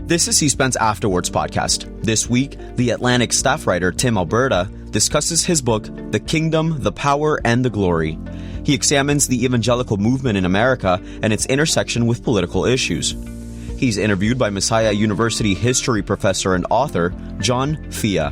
This is C-SPAN's Afterwards podcast. This week, The Atlantic staff writer Tim Alberta discusses his book, The Kingdom, the Power, and the Glory. He examines the evangelical movement in America and its intersection with political issues. He's interviewed by Messiah University history professor and author John Fea.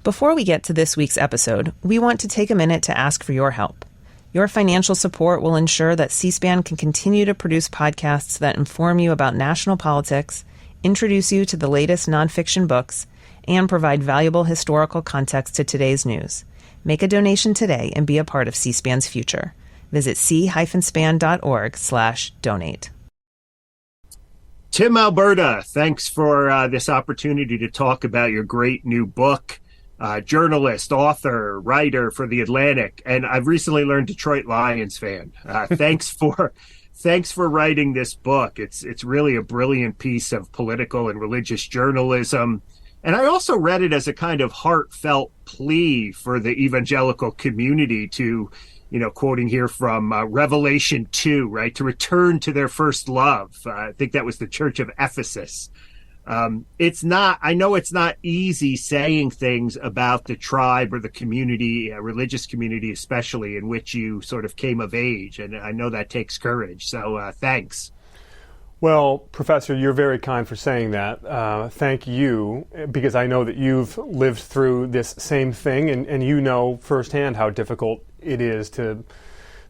Before we get to this week's episode, we want to take a minute to ask for your help. Your financial support will ensure that C-SPAN can continue to produce podcasts that inform you about national politics, introduce you to the latest nonfiction books, and provide valuable historical context to today's news. Make a donation today and be a part of C-SPAN's future. Visit c-span.org/donate. Tim Alberta, thanks for this opportunity to talk about your great new book. Journalist, author, writer for The Atlantic, and I've recently learned Detroit Lions fan. Thanks for writing this book. It's really a brilliant piece of political and religious journalism. And I also read it as a kind of heartfelt plea for the evangelical community to, quoting here from Revelation 2, right, to return to their first love. I think that was the Church of Ephesus. I know it's not easy saying things about the tribe or the community, religious community especially, in which you sort of came of age. And I know that takes courage. So thanks. Well, Professor, you're very kind for saying that. Thank you, because I know that you've lived through this same thing, and you know firsthand how difficult it is to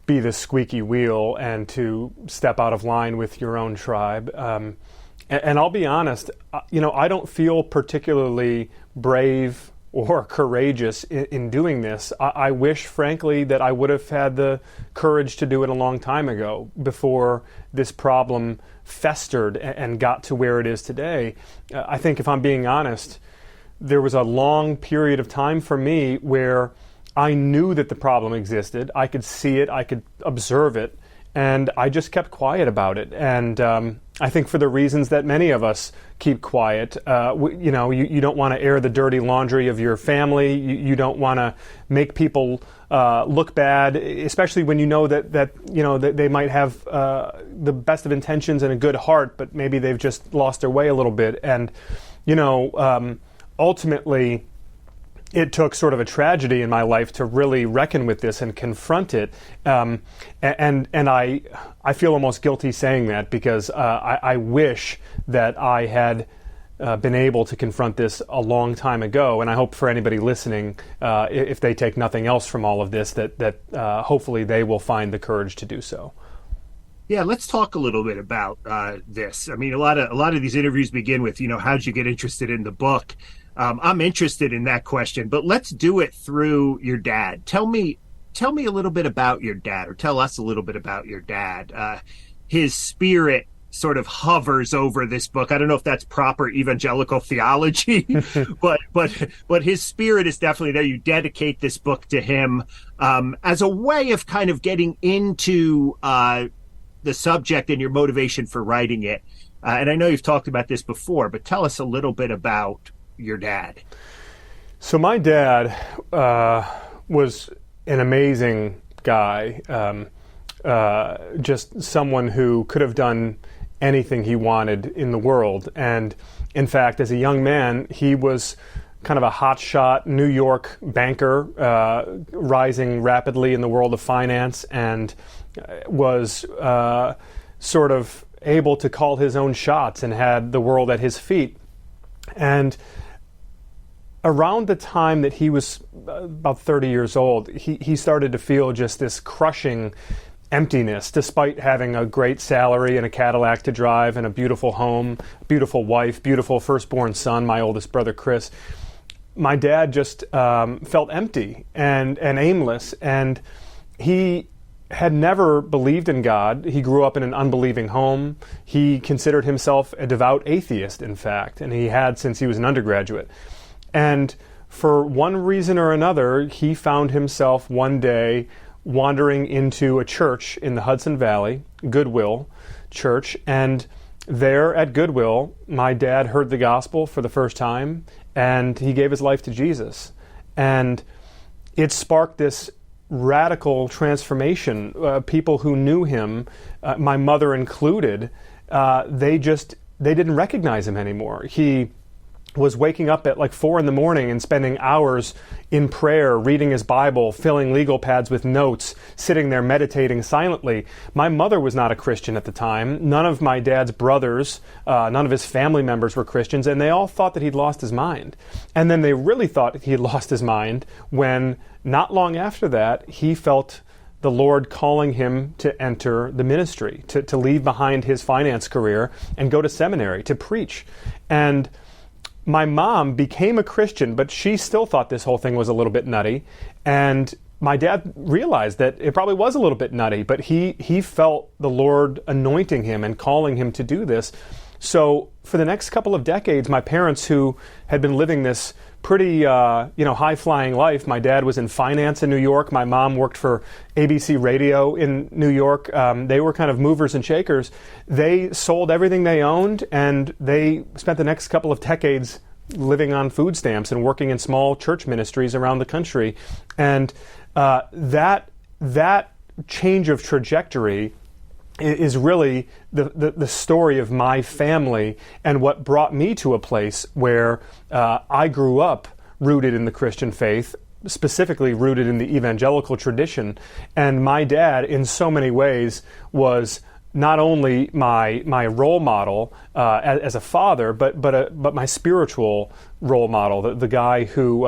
be the squeaky wheel and to step out of line with your own tribe. And I'll be honest, I don't feel particularly brave or courageous in doing this. I wish, frankly, that I would have had the courage to do it a long time ago, before this problem festered and got to where it is today. I think, if I'm being honest, there was a long period of time for me where I knew that the problem existed. I could see it, I could observe it, and I just kept quiet about it. And I think for the reasons that many of us keep quiet, you don't want to air the dirty laundry of your family. You don't want to make people look bad, especially when you know that they might have the best of intentions and a good heart, but maybe they've just lost their way a little bit. And ultimately, it took sort of a tragedy in my life to really reckon with this and confront it. And I feel almost guilty saying that, because I wish that I had been able to confront this a long time ago. And I hope for anybody listening, if they take nothing else from all of this, that hopefully they will find the courage to do so. Yeah, let's talk a little bit about this. I mean, a lot of these interviews begin with, how'd you get interested in the book? I'm interested in that question, but let's do it through your dad. Tell me a little bit about your dad, or tell us a little bit about your dad. His spirit sort of hovers over this book. I don't know if that's proper evangelical theology, but his spirit is definitely there. You dedicate this book to him as a way of kind of getting into the subject and your motivation for writing it. And I know you've talked about this before, but tell us a little bit about your dad. So my dad was an amazing guy, just someone who could have done anything he wanted in the world. And in fact, as a young man, he was kind of a hotshot New York banker, rising rapidly in the world of finance, and was sort of able to call his own shots and had the world at his feet. And around the time that he was about 30 years old, he started to feel just this crushing emptiness, despite having a great salary and a Cadillac to drive and a beautiful home, beautiful wife, beautiful firstborn son, my oldest brother, Chris. My dad just felt empty and aimless, and he had never believed in God. He grew up in an unbelieving home. He considered himself a devout atheist, in fact, and he had since he was an undergraduate. And for one reason or another, he found himself one day wandering into a church in the Hudson Valley, Goodwill Church, and there at Goodwill, my dad heard the gospel for the first time, and he gave his life to Jesus. And it sparked this radical transformation. People who knew him, my mother included, they didn't recognize him anymore. He was waking up at like 4 a.m. and spending hours in prayer, reading his Bible, filling legal pads with notes, sitting there meditating silently. My mother was not a Christian at the time. None of my dad's brothers, none of his family members were Christians, and they all thought that he'd lost his mind. And then they really thought he had lost his mind when, not long after that, he felt the Lord calling him to enter the ministry, to leave behind his finance career and go to seminary, to preach. And my mom became a Christian, but she still thought this whole thing was a little bit nutty. And my dad realized that it probably was a little bit nutty, but he felt the Lord anointing him and calling him to do this. So for the next couple of decades, my parents, who had been living this pretty high-flying life, my dad was in finance in New York, my mom worked for ABC Radio in New York, they were kind of movers and shakers. They sold everything they owned, and they spent the next couple of decades living on food stamps and working in small church ministries around the country. And that change of trajectory is really the story of my family and what brought me to a place where I grew up rooted in the Christian faith, specifically rooted in the evangelical tradition. And my dad, in so many ways, was not only my role model as a father, but my spiritual role model, the guy who,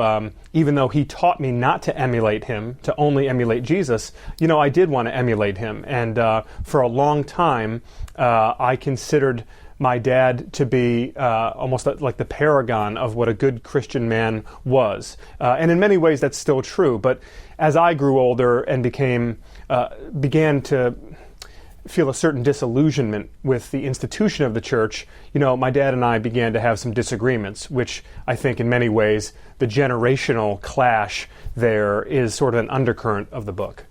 even though he taught me not to emulate him, to only emulate Jesus, I did want to emulate him. And for a long time, I considered my dad to be almost like the paragon of what a good Christian man was. And in many ways, that's still true. But as I grew older and began to feel a certain disillusionment with the institution of the church, my dad and I began to have some disagreements, which I think in many ways the generational clash there is sort of an undercurrent of the book.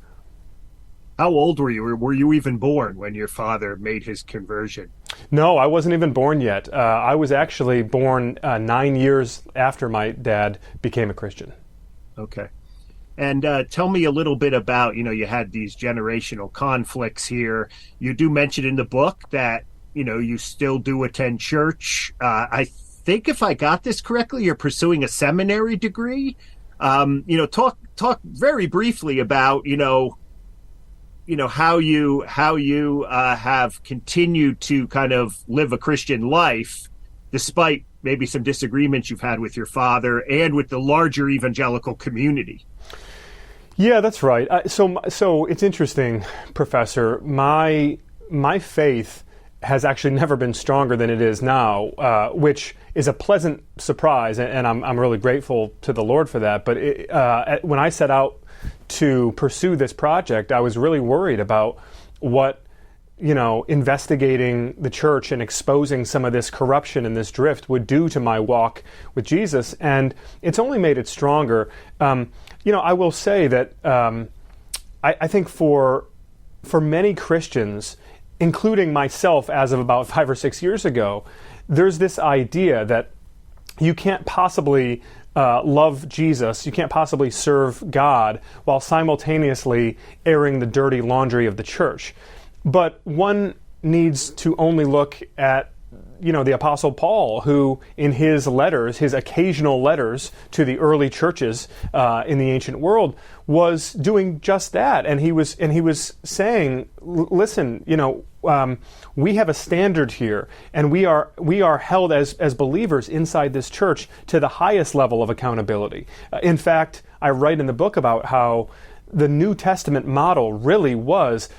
How old were you? Were you even born when your father made his conversion? No, I wasn't even born yet. I was actually born 9 years after my dad became a Christian. Okay. And tell me a little bit about, you had these generational conflicts here. You do mention in the book that, you still do attend church. I think if I got this correctly, you're pursuing a seminary degree. Talk very briefly about, how you have continued to kind of live a Christian life, despite maybe some disagreements you've had with your father and with the larger evangelical community. Yeah, that's right. So it's interesting, Professor. My faith has actually never been stronger than it is now, which is a pleasant surprise, and I'm really grateful to the Lord for that. But when I set out to pursue this project, I was really worried about what investigating the church and exposing some of this corruption and this drift would do to my walk with Jesus, and it's only made it stronger. I will say that I think for many Christians, including myself as of about 5 or 6 years ago, there's this idea that you can't possibly love Jesus, you can't possibly serve God while simultaneously airing the dirty laundry of the church. But one needs to only look at the Apostle Paul, who in his letters, his occasional letters to the early churches in the ancient world, was doing just that. And he was saying, listen, we have a standard here, and we are held as believers inside this church to the highest level of accountability. In fact, I write in the book about how the New Testament model really was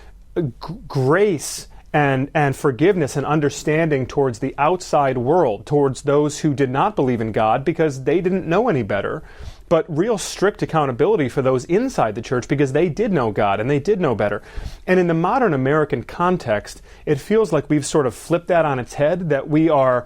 grace and forgiveness and understanding towards the outside world, towards those who did not believe in God because they didn't know any better, but real strict accountability for those inside the church because they did know God and they did know better. And in the modern American context, it feels like we've sort of flipped that on its head, that we are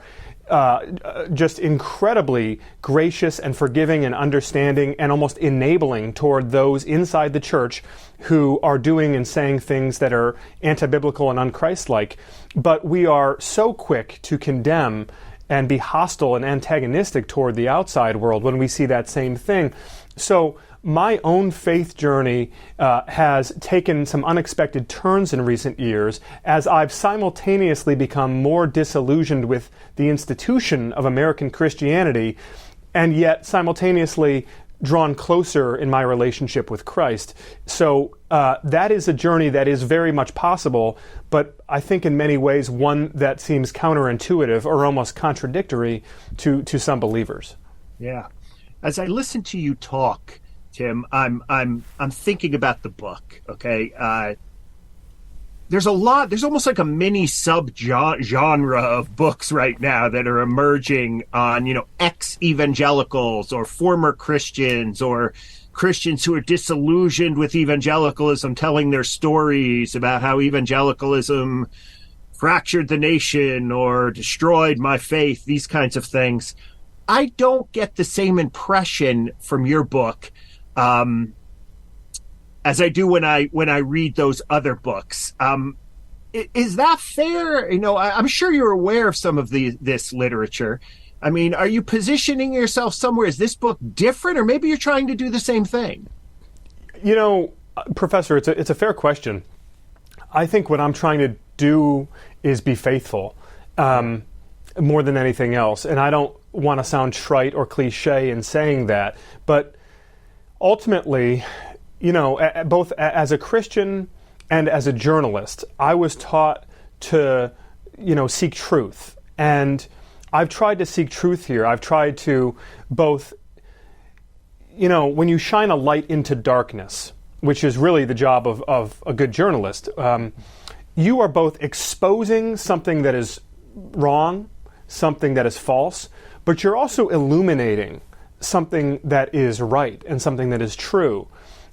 just incredibly gracious and forgiving and understanding and almost enabling toward those inside the church who are doing and saying things that are anti-biblical and un-Christ-like. But we are so quick to condemn and be hostile and antagonistic toward the outside world when we see that same thing. So my own faith journey has taken some unexpected turns in recent years as I've simultaneously become more disillusioned with the institution of American Christianity and yet simultaneously drawn closer in my relationship with Christ. So that is a journey that is very much possible, but I think in many ways one that seems counterintuitive or almost contradictory to some believers. Yeah. As I listen to you talk, Tim, I'm thinking about the book. Okay, there's almost like a mini genre of books right now that are emerging on, ex-evangelicals or former Christians or Christians who are disillusioned with evangelicalism, telling their stories about how evangelicalism fractured the nation or destroyed my faith, these kinds of things. I don't get the same impression from your book as I do when I read those other books. Is that fair? I'm sure you're aware of some of this literature. I mean, are you positioning yourself somewhere? Is this book different, or maybe you're trying to do the same thing? Professor, it's a fair question. I think what I'm trying to do is be faithful more than anything else. And I don't want to sound trite or cliche in saying that. But ultimately, both as a Christian and as a journalist, I was taught to, seek truth. And I've tried to seek truth here. I've tried to both, when you shine a light into darkness, which is really the job of a good journalist, you are both exposing something that is wrong, something that is false, but you're also illuminating something that is right and something that is true.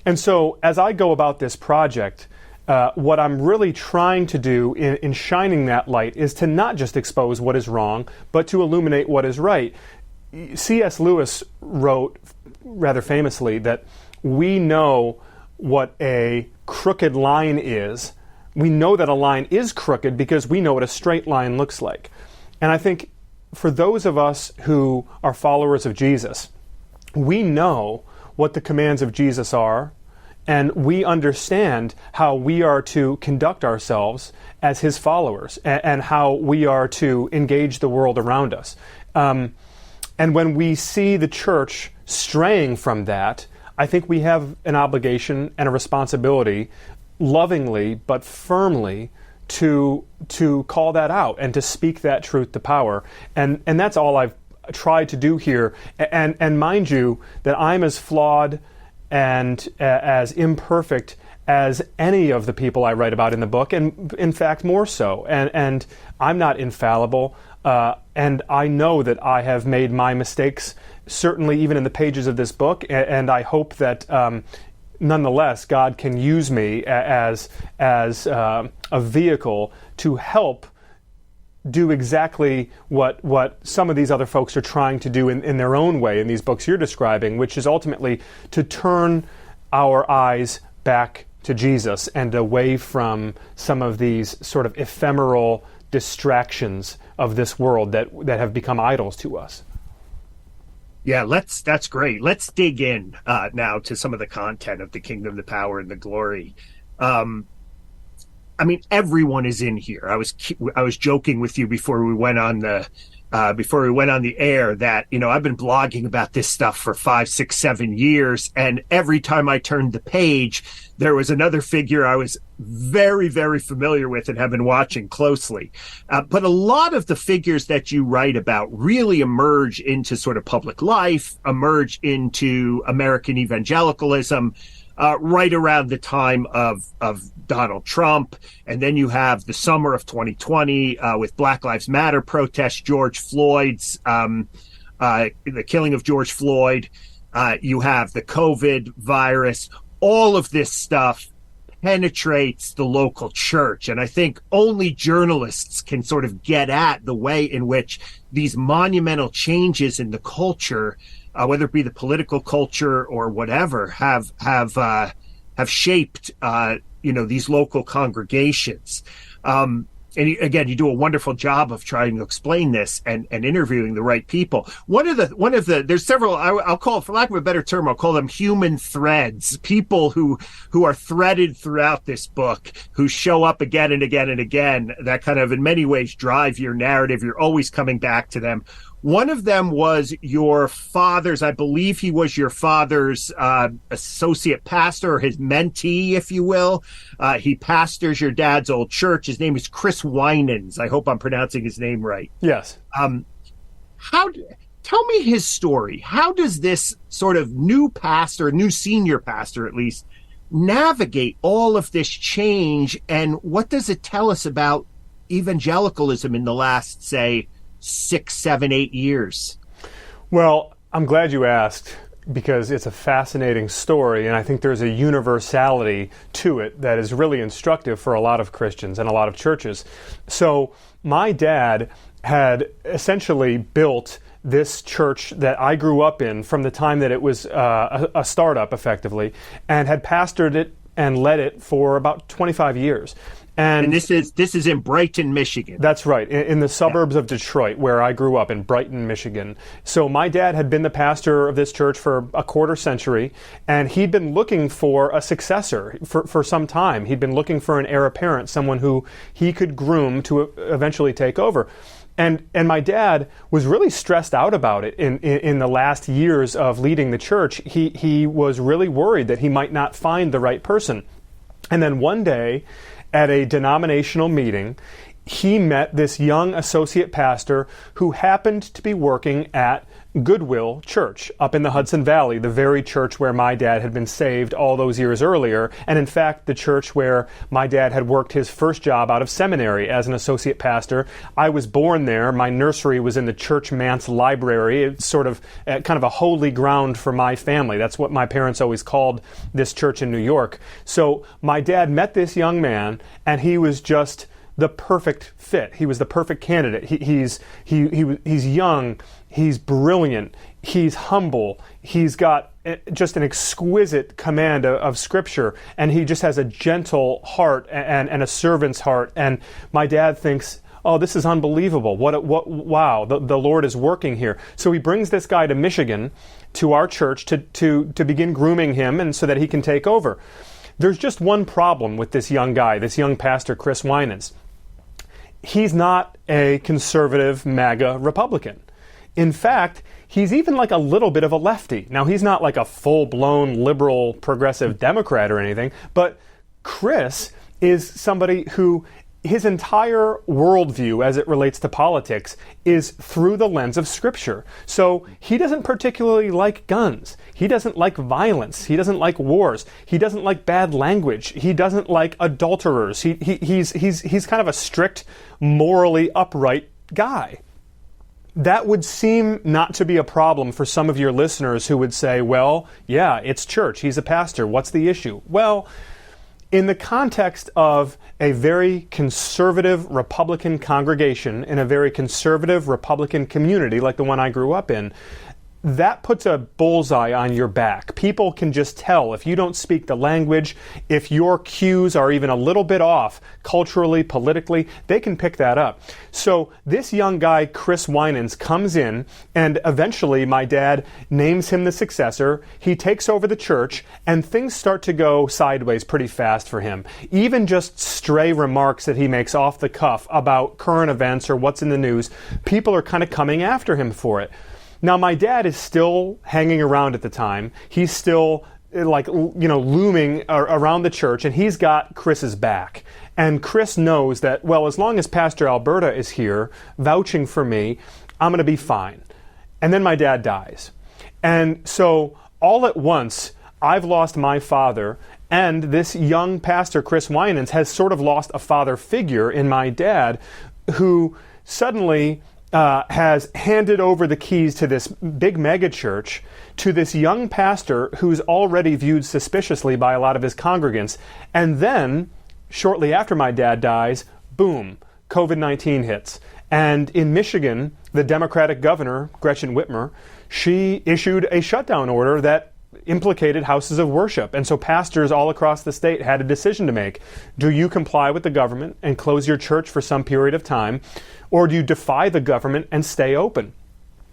And so as I go about this project, what I'm really trying to do in shining that light is to not just expose what is wrong, but to illuminate what is right. C.S. Lewis wrote rather famously that we know what a crooked line is. We know that a line is crooked because we know what a straight line looks like. And I think for those of us who are followers of Jesus, we know what the commands of Jesus are, and we understand how we are to conduct ourselves as his followers and how we are to engage the world around us. And when we see the church straying from that, I think we have an obligation and a responsibility, lovingly but firmly, to call that out and to speak that truth to power. And that's all I've tried to do here. And mind you, that I'm as flawed and as imperfect as any of the people I write about in the book, and in fact more so. And I'm not infallible, and I know that I have made my mistakes, certainly even in the pages of this book, and I hope that nonetheless God can use me as a vehicle to help do exactly what some of these other folks are trying to do in their own way in these books you're describing, which is ultimately to turn our eyes back to Jesus and away from some of these sort of ephemeral distractions of this world that have become idols to us. Yeah, that's great. Let's dig in now to some of the content of the Kingdom, the Power, and the Glory. I mean, everyone is in here. I was joking with you before we went on the air that, I've been blogging about this stuff for 5, 6, 7 years, and every time I turned the page, there was another figure I was very, very familiar with and have been watching closely. But a lot of the figures that you write about really emerge into sort of public life, emerge into American evangelicalism, right around the time of Donald Trump. And then you have the summer of 2020 with Black Lives Matter protests, George Floyd's, the killing of George Floyd. You have the COVID virus. All of this stuff penetrates the local church. And I think only journalists can sort of get at the way in which these monumental changes in the culture, whether it be the political culture or whatever, have shaped, these local congregations. again, you do a wonderful job of trying to explain this and interviewing the right people. One of the there's several, I'll call, for lack of a better term, I'll call them human threads, people who are threaded throughout this book, who show up again and again and again, that kind of in many ways drive your narrative. You're always coming back to them. One of them was your father's, I believe he was your father's associate pastor, or his mentee, if you will. He pastors your dad's old church. His name is Chris Winans. I hope I'm pronouncing his name right. Yes. Tell me his story. How does this sort of new pastor, new senior pastor at least, navigate all of this change? And what does it tell us about evangelicalism in the last, say, 6, 7, 8 years? Well, I'm glad you asked, because it's a fascinating story, and I think there's a universality to it that is really instructive for a lot of Christians and a lot of churches. So my dad had essentially built this church that I grew up in from the time that it was a startup, effectively, and had pastored it and led it for about 25 years. And this is in Brighton, Michigan. That's right, in the suburbs of Detroit, where I grew up, in Brighton, Michigan. So my dad had been the pastor of this church for a quarter century, and he'd been looking for a successor for some time. He'd been looking for an heir apparent, someone who he could groom to eventually take over. And my dad was really stressed out about it in the last years of leading the church. He was really worried that he might not find the right person. And then one day, at a denominational meeting, he met this young associate pastor who happened to be working at Goodwill Church up in the Hudson Valley, the very church where my dad had been saved all those years earlier, and in fact the church where my dad had worked his first job out of seminary as an associate pastor. I was born there. My nursery was in the church manse library. It's sort of kind of a holy ground for my family. That's what my parents always called this church in New York. So my dad met this young man, and he was just the perfect fit. He was the perfect candidate. He's young, he's brilliant, he's humble, he's got just an exquisite command of Scripture, and he just has a gentle heart and a servant's heart. And my dad thinks, oh, this is unbelievable. Wow, the Lord is working here. So he brings this guy to Michigan, to our church, to begin grooming him, and so that he can take over. There's just one problem with this young guy, this young pastor, Chris Winans. He's not a conservative MAGA Republican. In fact, he's even like a little bit of a lefty. Now, he's not like a full-blown liberal progressive Democrat or anything, but Chris is somebody who his entire worldview as it relates to politics is through the lens of Scripture. So he doesn't particularly like guns. He doesn't like violence. He doesn't like wars. He doesn't like bad language. He doesn't like adulterers. He's kind of a strict, morally upright guy. That would seem not to be a problem for some of your listeners who would say, well, yeah, it's church. He's a pastor. What's the issue? Well, in the context of a very conservative Republican congregation in a very conservative Republican community like the one I grew up in, that puts a bullseye on your back. People can just tell if you don't speak the language, if your cues are even a little bit off culturally, politically, they can pick that up. So this young guy, Chris Winans, comes in, and eventually my dad names him the successor. He takes over the church, and things start to go sideways pretty fast for him. Even just stray remarks that he makes off the cuff about current events or what's in the news, people are kind of coming after him for it. Now, my dad is still hanging around at the time. He's still looming around the church, and he's got Chris's back. And Chris knows that, well, as long as Pastor Alberta is here vouching for me, I'm going to be fine. And then my dad dies. And so all at once, I've lost my father, and this young pastor, Chris Winans, has sort of lost a father figure in my dad, who suddenly has handed over the keys to this big mega church to this young pastor who's already viewed suspiciously by a lot of his congregants. And then, shortly after my dad dies, boom, COVID-19 hits. And in Michigan, the Democratic governor, Gretchen Whitmer, she issued a shutdown order that implicated houses of worship. And so pastors all across the state had a decision to make. Do you comply with the government and close your church for some period of time, or do you defy the government and stay open?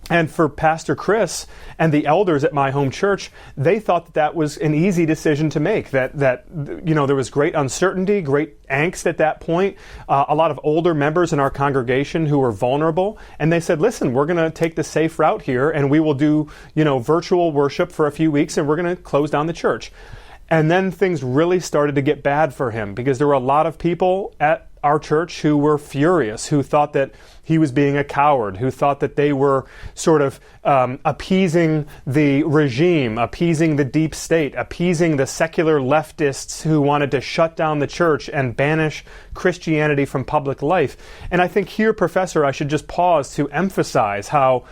And for Pastor Chris and the elders at my home church, they thought that that was an easy decision to make, that there was great uncertainty, great angst at that point, a lot of older members in our congregation who were vulnerable. And they said, listen, we're going to take the safe route here, and we will do, virtual worship for a few weeks, and we're going to close down the church. And then things really started to get bad for him, because there were a lot of people at our church who were furious, who thought that he was being a coward, who thought that they were sort of appeasing the regime, appeasing the deep state, appeasing the secular leftists who wanted to shut down the church and banish Christianity from public life. And I think here, Professor, I should just pause to emphasize how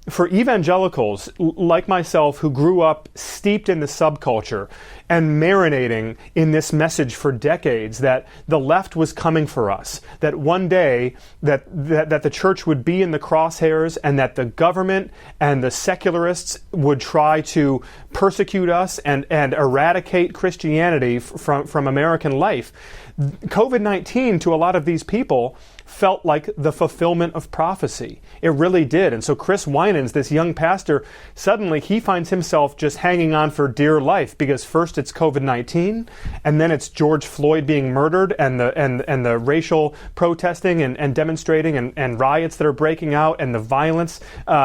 for evangelicals like myself, who grew up steeped in the subculture and marinating in this message for decades, that the left was coming for us, that one day that the church would be in the crosshairs, and that the government and the secularists would try to persecute us and eradicate Christianity from American life. COVID-19, to a lot of these people, felt like the fulfillment of prophecy. It really did. And so Chris Winans, this young pastor, suddenly he finds himself just hanging on for dear life, because first it's COVID-19, and then it's George Floyd being murdered, and the racial protesting and demonstrating and riots that are breaking out, and the violence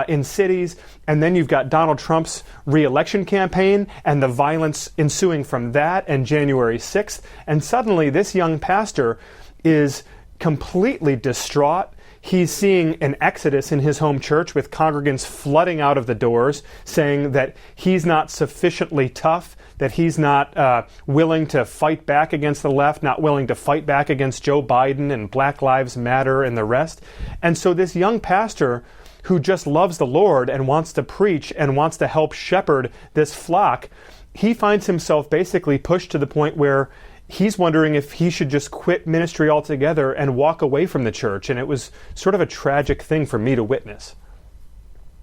in cities. And then you've got Donald Trump's re-election campaign and the violence ensuing from that, and January 6th. And suddenly this young pastor is completely distraught. He's seeing an exodus in his home church, with congregants flooding out of the doors, saying that he's not sufficiently tough, that he's not willing to fight back against the left, not willing to fight back against Joe Biden and Black Lives Matter and the rest. And so this young pastor, who just loves the Lord and wants to preach and wants to help shepherd this flock, he finds himself basically pushed to the point where he's wondering if he should just quit ministry altogether and walk away from the church. And it was sort of a tragic thing for me to witness.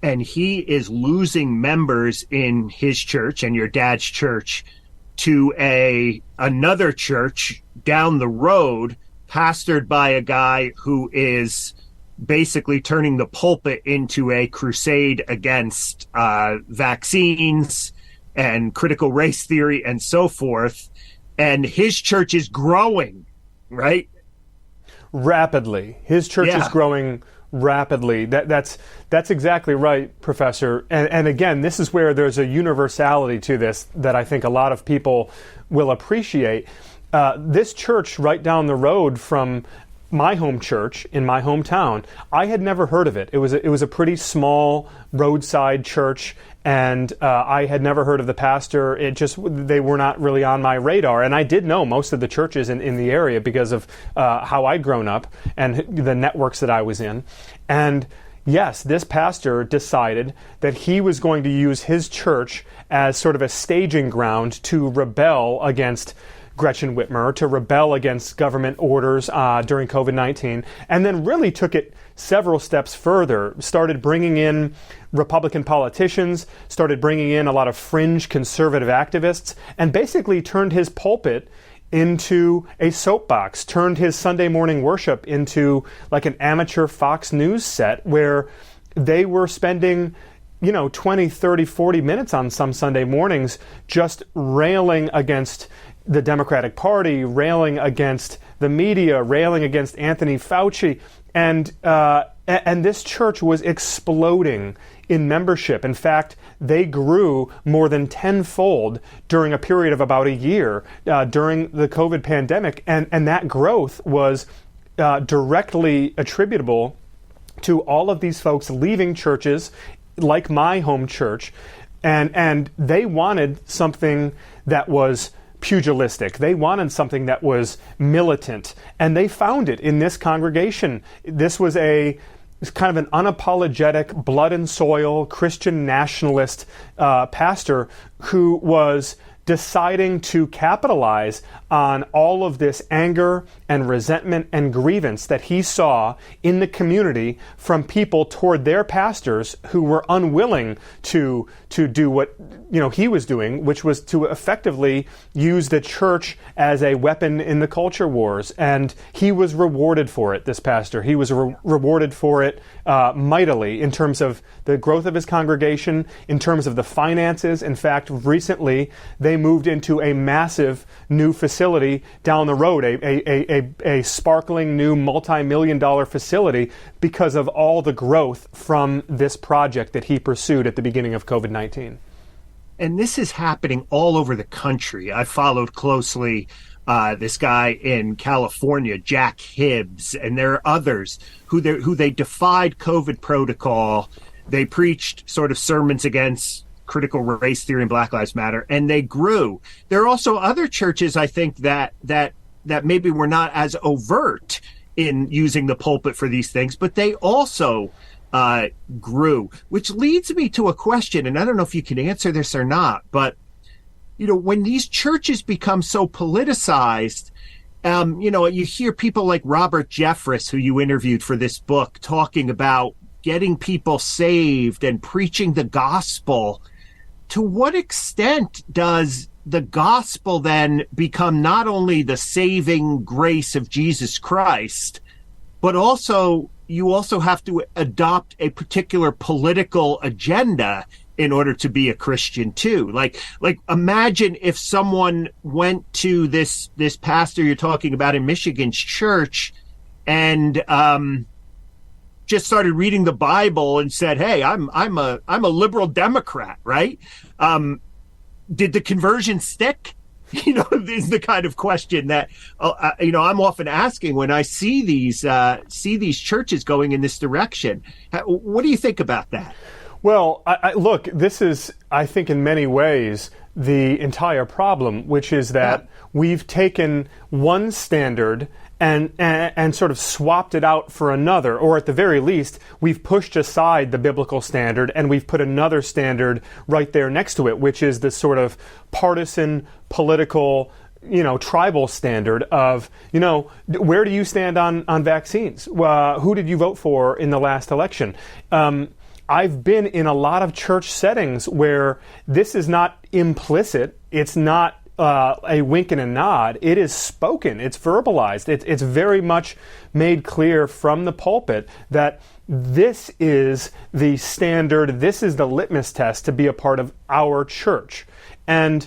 And he is losing members in his church and your dad's church to another church down the road, pastored by a guy who is basically turning the pulpit into a crusade against vaccines and critical race theory and so forth. And his church is growing, right? Rapidly. His church is growing rapidly. That's exactly right, Professor. And again, this is where there's a universality to this that I think a lot of people will appreciate. This church right down the road from my home church in my hometown, I had never heard of it. It was a pretty small roadside church, and I had never heard of the pastor. They were not really on my radar. And I did know most of the churches in the area because of how I'd grown up and the networks that I was in. And yes, this pastor decided that he was going to use his church as sort of a staging ground to rebel against Gretchen Whitmer, to rebel against government orders during COVID-19, and then really took it several steps further, started bringing in Republican politicians, started bringing in a lot of fringe conservative activists, and basically turned his pulpit into a soapbox, turned his Sunday morning worship into like an amateur Fox News set where they were spending 20, 30, 40 minutes on some Sunday mornings just railing against the Democratic Party, railing against the media, railing against Anthony Fauci. And this church was exploding in membership. In fact, they grew more than tenfold during a period of about a year during the COVID pandemic. And that growth was directly attributable to all of these folks leaving churches like my home church. And they wanted something that was pugilistic. They wanted something that was militant, and they found it in this congregation. This was kind of an unapologetic, blood and soil Christian nationalist pastor who was deciding to capitalize on all of this anger and resentment and grievance that he saw in the community from people toward their pastors who were unwilling to do what he was doing, which was to effectively use the church as a weapon in the culture wars. And he was rewarded for it, this pastor. He was rewarded for it mightily in terms of the growth of his congregation, in terms of the finances. In fact, recently they moved into a massive new facility down the road, a sparkling new multi-million-dollar facility because of all the growth from this project that he pursued at the beginning of COVID-19. And this is happening all over the country. I followed closely this guy in California, Jack Hibbs, and there are others who they defied COVID protocol. They preached sort of sermons against critical race theory and Black Lives Matter, and they grew. There are also other churches, I think, that maybe were not as overt in using the pulpit for these things, but they also grew, which leads me to a question, and I don't know if you can answer this or not, but when these churches become so politicized, you hear people like Robert Jeffris, who you interviewed for this book, talking about getting people saved and preaching the gospel. To what extent does the gospel then become not only the saving grace of Jesus Christ, but you also have to adopt a particular political agenda in order to be a Christian too? Like imagine if someone went to this pastor you're talking about in Michigan's church and just started reading the Bible and said, "Hey, I'm a liberal Democrat," right? Did the conversion stick? Is the kind of question that I'm often asking when I see these churches going in this direction. What do you think about that? Well, look, this is, I think, in many ways the entire problem, which is that we've taken one standard and sort of swapped it out for another, or at the very least, we've pushed aside the biblical standard and we've put another standard right there next to it, which is this sort of partisan, political, tribal standard of, where do you stand on vaccines? Who did you vote for in the last election? I've been in a lot of church settings where this is not implicit. It's not a wink and a nod. It is spoken. It's verbalized. It's very much made clear from the pulpit that this is the standard, this is the litmus test to be a part of our church. And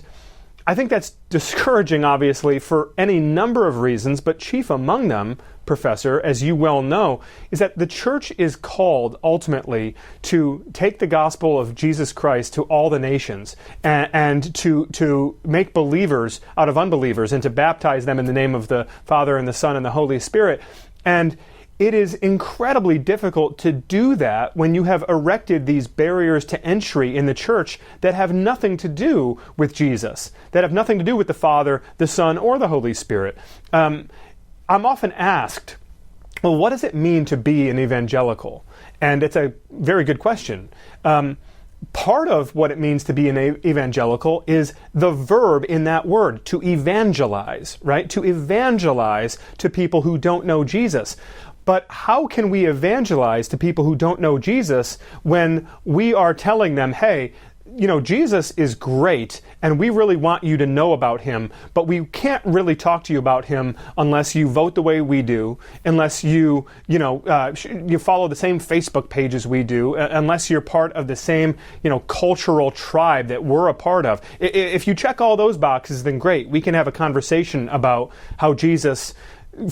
I think that's discouraging, obviously, for any number of reasons, but chief among them, Professor, as you well know, is that the church is called ultimately to take the gospel of Jesus Christ to all the nations and to make believers out of unbelievers and to baptize them in the name of the Father and the Son and the Holy Spirit. And it is incredibly difficult to do that when you have erected these barriers to entry in the church that have nothing to do with Jesus, that have nothing to do with the Father, the Son, or the Holy Spirit. I'm often asked, well, what does it mean to be an evangelical? And it's a very good question. Part of what it means to be an evangelical is the verb in that word, to evangelize, right? To evangelize to people who don't know Jesus. But how can we evangelize to people who don't know Jesus when we are telling them, hey, Jesus is great, and we really want you to know about him, but we can't really talk to you about him unless you vote the way we do, unless you follow the same Facebook pages we do, unless you're part of the same, cultural tribe that we're a part of. If you check all those boxes, then great. We can have a conversation about how Jesus,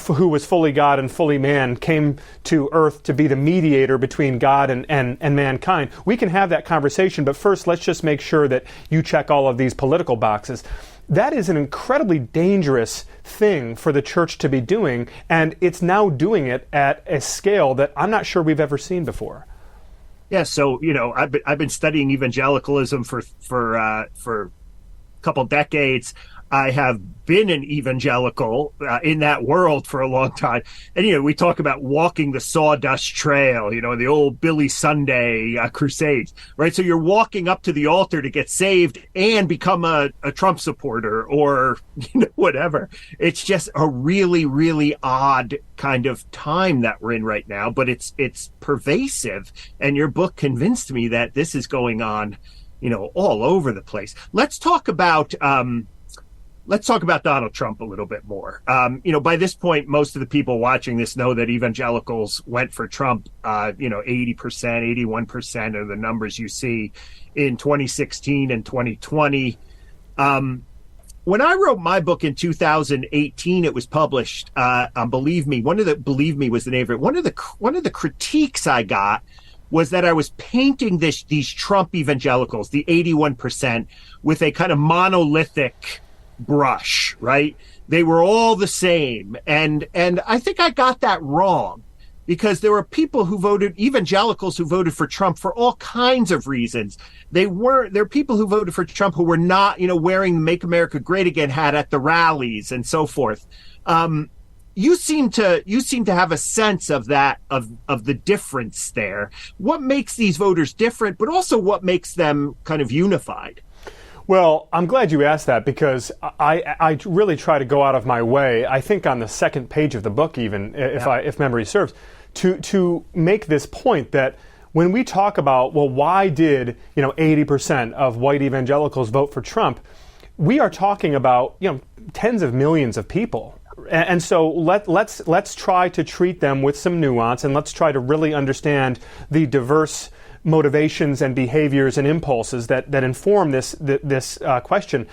who was fully God and fully man, came to earth to be the mediator between God and mankind. We can have that conversation, but first let's just make sure that you check all of these political boxes. That is an incredibly dangerous thing for the church to be doing, and it's now doing it at a scale that I'm not sure we've ever seen before. Yeah, so I've been studying evangelicalism for a couple decades. I have been an evangelical in that world for a long time. And, we talk about walking the sawdust trail, the old Billy Sunday crusades, right? So you're walking up to the altar to get saved and become a Trump supporter or, whatever. It's just a really, really odd kind of time that we're in right now, but it's pervasive. And your book convinced me that this is going on, all over the place. Let's talk about Donald Trump a little bit more. By this point, most of the people watching this know that evangelicals went for Trump, 80%, 81% of the numbers you see in 2016 and 2020. When I wrote my book in 2018, it was published on Believe Me. Believe Me was the name of it. One of the critiques I got was that I was painting these Trump evangelicals, the 81%, with a kind of monolithic brush, right? They were all the same. And I think I got that wrong, because there were evangelicals who voted for Trump for all kinds of reasons. There are people who voted for Trump who were not, wearing the Make America Great Again hat at the rallies and so forth. You seem to have a sense of that, of the difference there. What makes these voters different, but also what makes them kind of unified? Well, I'm glad you asked that, because I really try to go out of my way, I think on the second page of the book even, if memory serves, to make this point that when we talk about, well, why did 80% of white evangelicals vote for Trump, we are talking about tens of millions of people. And so let's try to treat them with some nuance, and let's try to really understand the diverse motivations and behaviors and impulses that inform this question.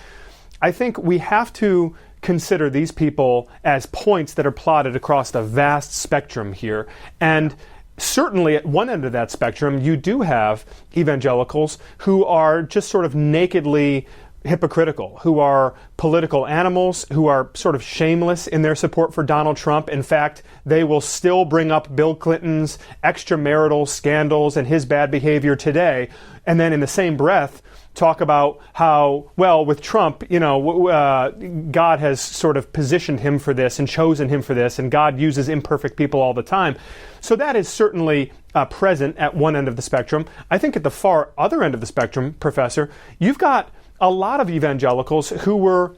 I think we have to consider these people as points that are plotted across the vast spectrum here. And certainly at one end of that spectrum, you do have evangelicals who are just sort of nakedly hypocritical, who are political animals, who are sort of shameless in their support for Donald Trump. In fact, they will still bring up Bill Clinton's extramarital scandals and his bad behavior today, and then in the same breath talk about how, well, with Trump, God has sort of positioned him for this and chosen him for this, and God uses imperfect people all the time. So that is certainly present at one end of the spectrum. I think at the far other end of the spectrum, Professor, you've got a lot of evangelicals who were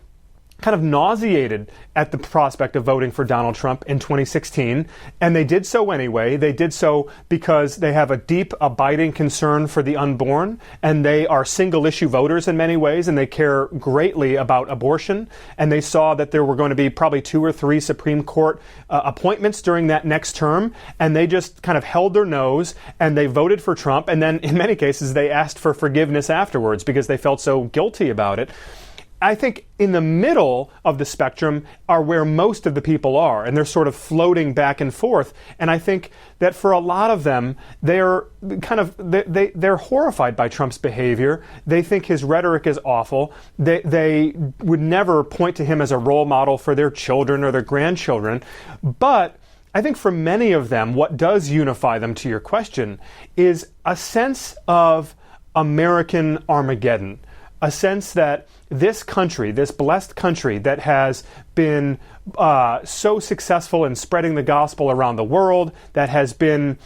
kind of nauseated at the prospect of voting for Donald Trump in 2016, and they did so anyway. They did so because they have a deep, abiding concern for the unborn, and they are single-issue voters in many ways, and they care greatly about abortion, and they saw that there were going to be probably 2 or 3 Supreme Court appointments during that next term, and they just kind of held their nose, and they voted for Trump, and then in many cases they asked for forgiveness afterwards because they felt so guilty about it. I think in the middle of the spectrum are where most of the people are, and they're sort of floating back and forth. And I think that for a lot of them, they're horrified by Trump's behavior. They think his rhetoric is awful. They would never point to him as a role model for their children or their grandchildren. But I think for many of them, what does unify them, to your question, is a sense of American Armageddon. A sense that this country, this blessed country that has been so successful in spreading the gospel around the world, that has been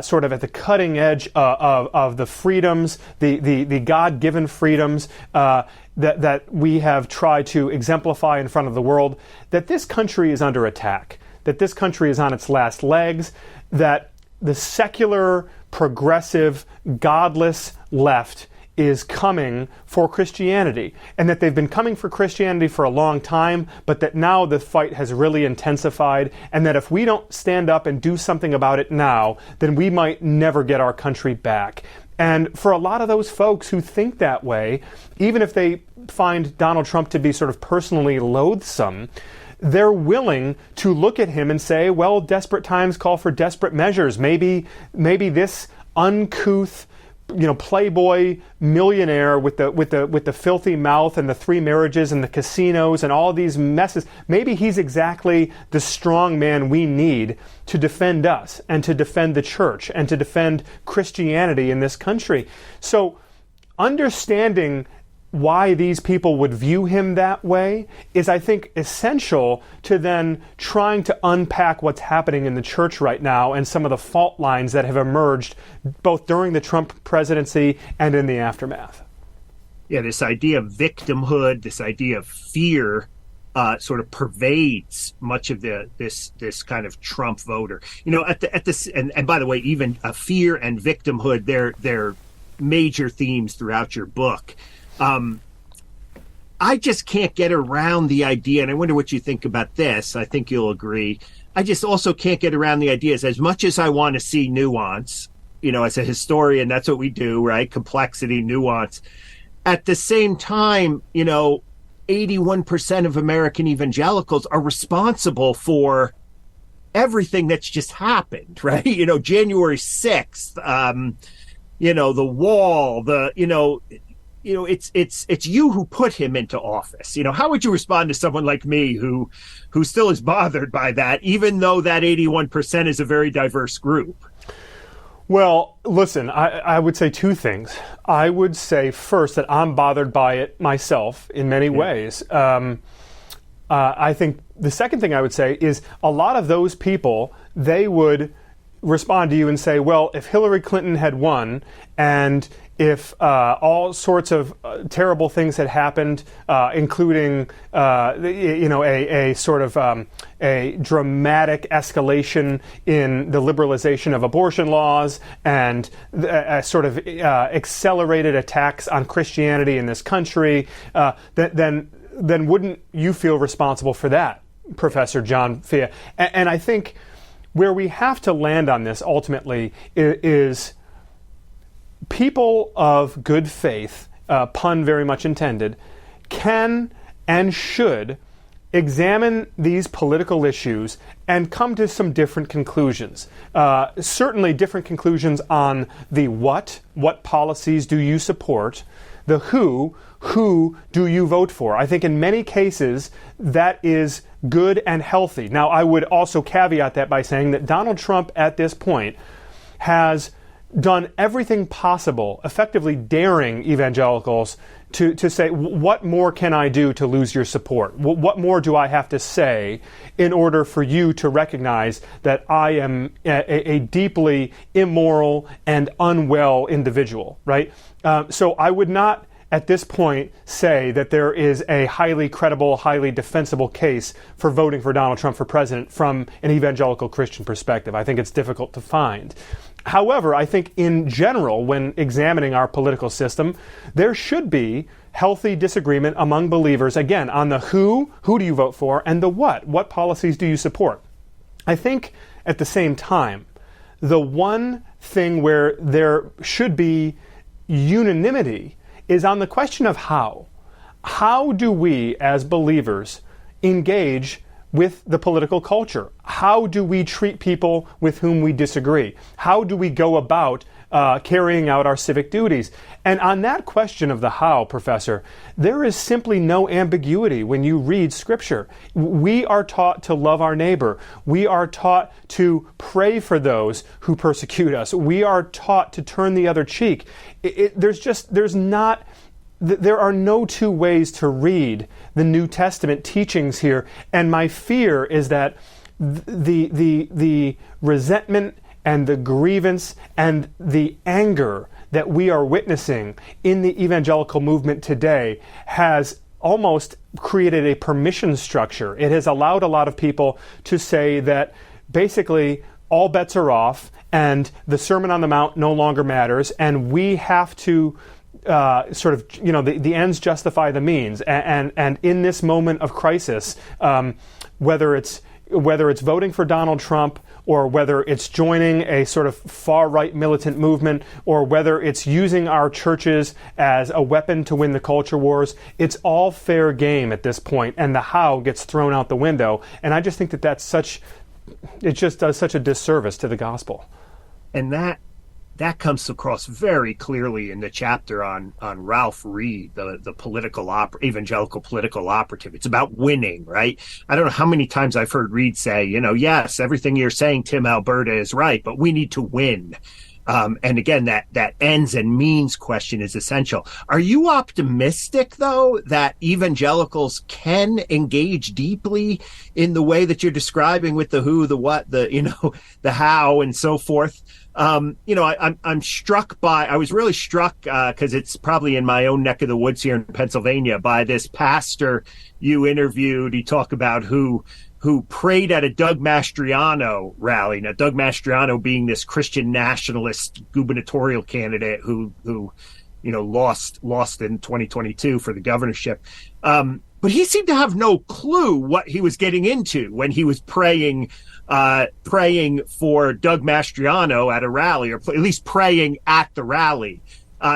sort of at the cutting edge of the freedoms, the God-given freedoms that we have tried to exemplify in front of the world, that this country is under attack, that this country is on its last legs, that the secular, progressive, godless left is coming for Christianity, and that they've been coming for Christianity for a long time, but that now the fight has really intensified, and that if we don't stand up and do something about it now, then we might never get our country back. And for a lot of those folks who think that way, even if they find Donald Trump to be sort of personally loathsome, they're willing to look at him and say, well, desperate times call for desperate measures. Maybe this uncouth, playboy millionaire with the filthy mouth and the 3 marriages and the casinos and all these messes, maybe he's exactly the strong man we need to defend us and to defend the church and to defend Christianity in this country. So understanding why these people would view him that way is, I think, essential to then trying to unpack what's happening in the church right now and some of the fault lines that have emerged both during the Trump presidency and in the aftermath. Yeah, this idea of victimhood, this idea of fear, sort of pervades much of this kind of Trump voter. And by the way, even fear and victimhood, they're major themes throughout your book. I just can't get around the idea, and I wonder what you think about this. I think you'll agree. I just also can't get around the idea, as much as I want to see nuance, as a historian, that's what we do, right? Complexity, nuance. At the same time, 81% of American evangelicals are responsible for everything that's just happened, right? January 6th, the wall, it's you who put him into office. How would you respond to someone like me who still is bothered by that, even though that 81% is a very diverse group? Well, listen, I would say two things. I would say first that I'm bothered by it myself in many ways. I think the second thing I would say is a lot of those people, they would respond to you and say, well, if Hillary Clinton had won and if all sorts of terrible things had happened, including a sort of a dramatic escalation in the liberalization of abortion laws and a sort of accelerated attacks on Christianity in this country, then wouldn't you feel responsible for that, Professor John Fea? And I think where we have to land on this ultimately is people of good faith, pun very much intended, can and should examine these political issues and come to some different conclusions. Certainly different conclusions on the what policies do you support, the who do you vote for. I think in many cases that is good and healthy. Now, I would also caveat that by saying that Donald Trump at this point has done everything possible, effectively daring evangelicals to say, what more can I do to lose your support? What more do I have to say in order for you to recognize that I am a deeply immoral and unwell individual, right? So I would not at this point say that there is a highly credible, highly defensible case for voting for Donald Trump for president from an evangelical Christian perspective. I think it's difficult to find. However, I think in general, when examining our political system, there should be healthy disagreement among believers, again, on the who do you vote for, and the what policies do you support. I think at the same time, the one thing where there should be unanimity is on the question of how. How do we as believers engage with the political culture? How do we treat people with whom we disagree? How do we go about carrying out our civic duties? And on that question of the how, Professor, there is simply no ambiguity when you read Scripture. We are taught to love our neighbor. We are taught to pray for those who persecute us. We are taught to turn the other cheek. There are no two ways to read the New Testament teachings here, and my fear is that the resentment and the grievance and the anger that we are witnessing in the evangelical movement today has almost created a permission structure. It has allowed a lot of people to say that basically all bets are off and the Sermon on the Mount no longer matters, and we have to the ends justify the means. And in this moment of crisis, whether it's voting for Donald Trump, or whether it's joining a sort of far-right militant movement, or whether it's using our churches as a weapon to win the culture wars, it's all fair game at this point, and the how gets thrown out the window. And I just think it just does such a disservice to the gospel. And that comes across very clearly in the chapter on Ralph Reed, the evangelical political operative. It's about winning, right? I don't know how many times I've heard Reed say, yes, everything you're saying, Tim Alberta, is right, but we need to win. And again, that ends and means question is essential. Are you optimistic, though, that evangelicals can engage deeply in the way that you're describing with the who, the what, the how, and so forth? I was really struck because it's probably in my own neck of the woods here in Pennsylvania by this pastor you interviewed. He talked about who prayed at a Doug Mastriano rally. Now, Doug Mastriano being this Christian nationalist gubernatorial candidate who lost in 2022 for the governorship. But he seemed to have no clue what he was getting into when he was praying for Doug Mastriano at a rally, or at least praying at the rally.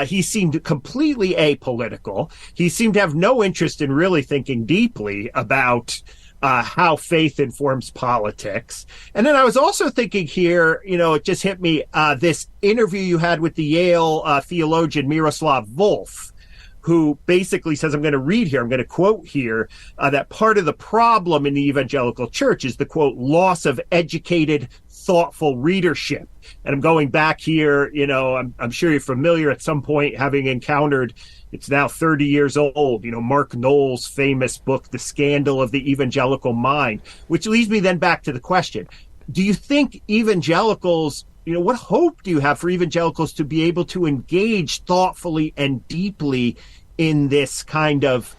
He seemed completely apolitical. He seemed to have no interest in really thinking deeply about how faith informs politics. And then I was also thinking here, it just hit me, this interview you had with the Yale theologian Miroslav Volf, who basically says, I'm going to quote here, that part of the problem in the evangelical church is the, quote, loss of educated, thoughtful readership. And I'm going back here, I'm sure you're familiar at some point having encountered, it's now 30 years old, Mark Knoll's famous book, The Scandal of the Evangelical Mind, which leads me then back to the question. Do you think evangelicals, what hope do you have for evangelicals to be able to engage thoughtfully and deeply in this kind of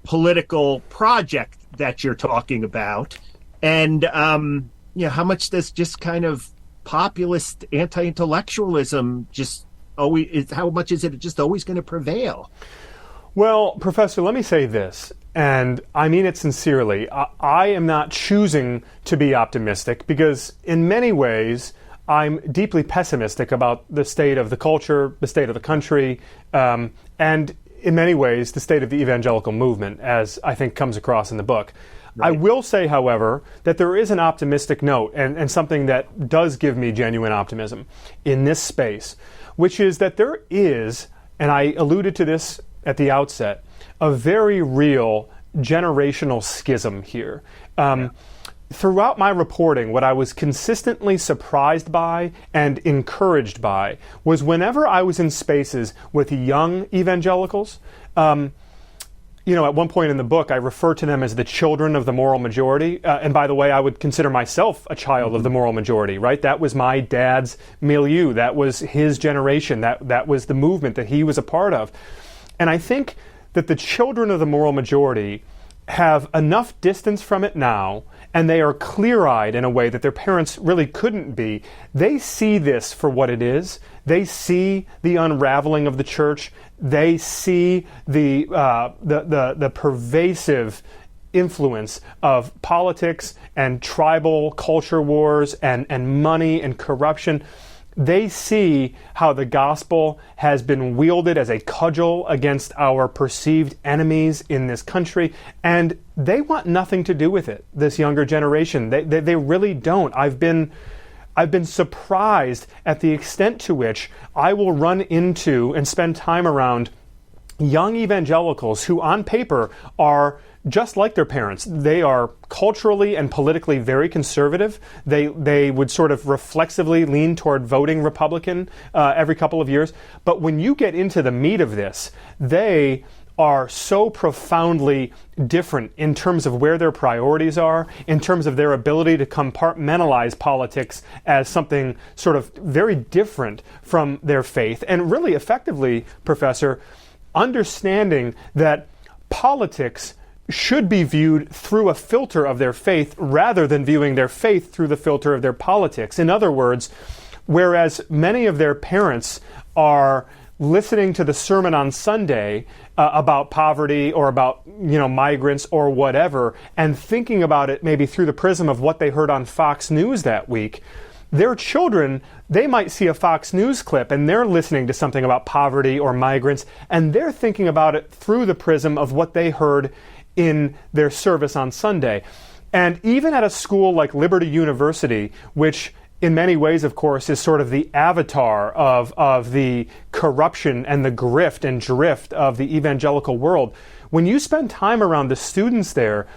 political project that you're talking about? And, how much does just kind of populist anti-intellectualism how much is it just always going to prevail? Well, Professor, let me say this, and I mean it sincerely. I am not choosing to be optimistic because in many ways I'm deeply pessimistic about the state of the culture, the state of the country, and in many ways the state of the evangelical movement, as I think comes across in the book. Right. I will say, however, that there is an optimistic note and something that does give me genuine optimism in this space, which is that there is, and I alluded to this at the outset, a very real generational schism here. Throughout my reporting, what I was consistently surprised by and encouraged by was whenever I was in spaces with young evangelicals, at one point in the book, I refer to them as the children of the moral majority. And by the way, I would consider myself a child of the moral majority, right? That was my dad's milieu. That was his generation. That was the movement that he was a part of. And I think that the children of the moral majority have enough distance from it now, and they are clear-eyed in a way that their parents really couldn't be. They see this for what it is. They see the unraveling of the church. They see the pervasive influence of politics and tribal culture wars and money and corruption. They see how the gospel has been wielded as a cudgel against our perceived enemies in this country, and they want nothing to do with it, this younger generation. They really don't. I've been surprised at the extent to which I will run into and spend time around young evangelicals who on paper are just like their parents. They are culturally and politically very conservative. They would sort of reflexively lean toward voting Republican every couple of years. But when you get into the meat of this, they are so profoundly different in terms of where their priorities are, in terms of their ability to compartmentalize politics as something sort of very different from their faith. And really effectively, Professor, understanding that politics should be viewed through a filter of their faith rather than viewing their faith through the filter of their politics. In other words, whereas many of their parents are listening to the sermon on Sunday about poverty or about, migrants or whatever, and thinking about it maybe through the prism of what they heard on Fox News that week, their children, they might see a Fox News clip and they're listening to something about poverty or migrants, and they're thinking about it through the prism of what they heard in their service on Sunday. And even at a school like Liberty University, which in many ways, of course, is sort of the avatar of the corruption and the grift and drift of the evangelical world, when you spend time around the students there,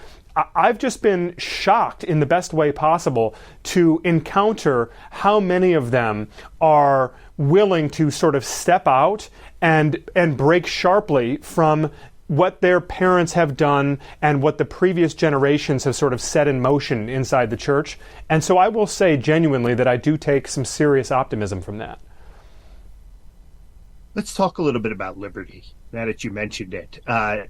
I've just been shocked in the best way possible to encounter how many of them are willing to sort of step out and break sharply from what their parents have done and what the previous generations have sort of set in motion inside the church. And so I will say genuinely that I do take some serious optimism from that. Let's talk a little bit about liberty, now that you mentioned it.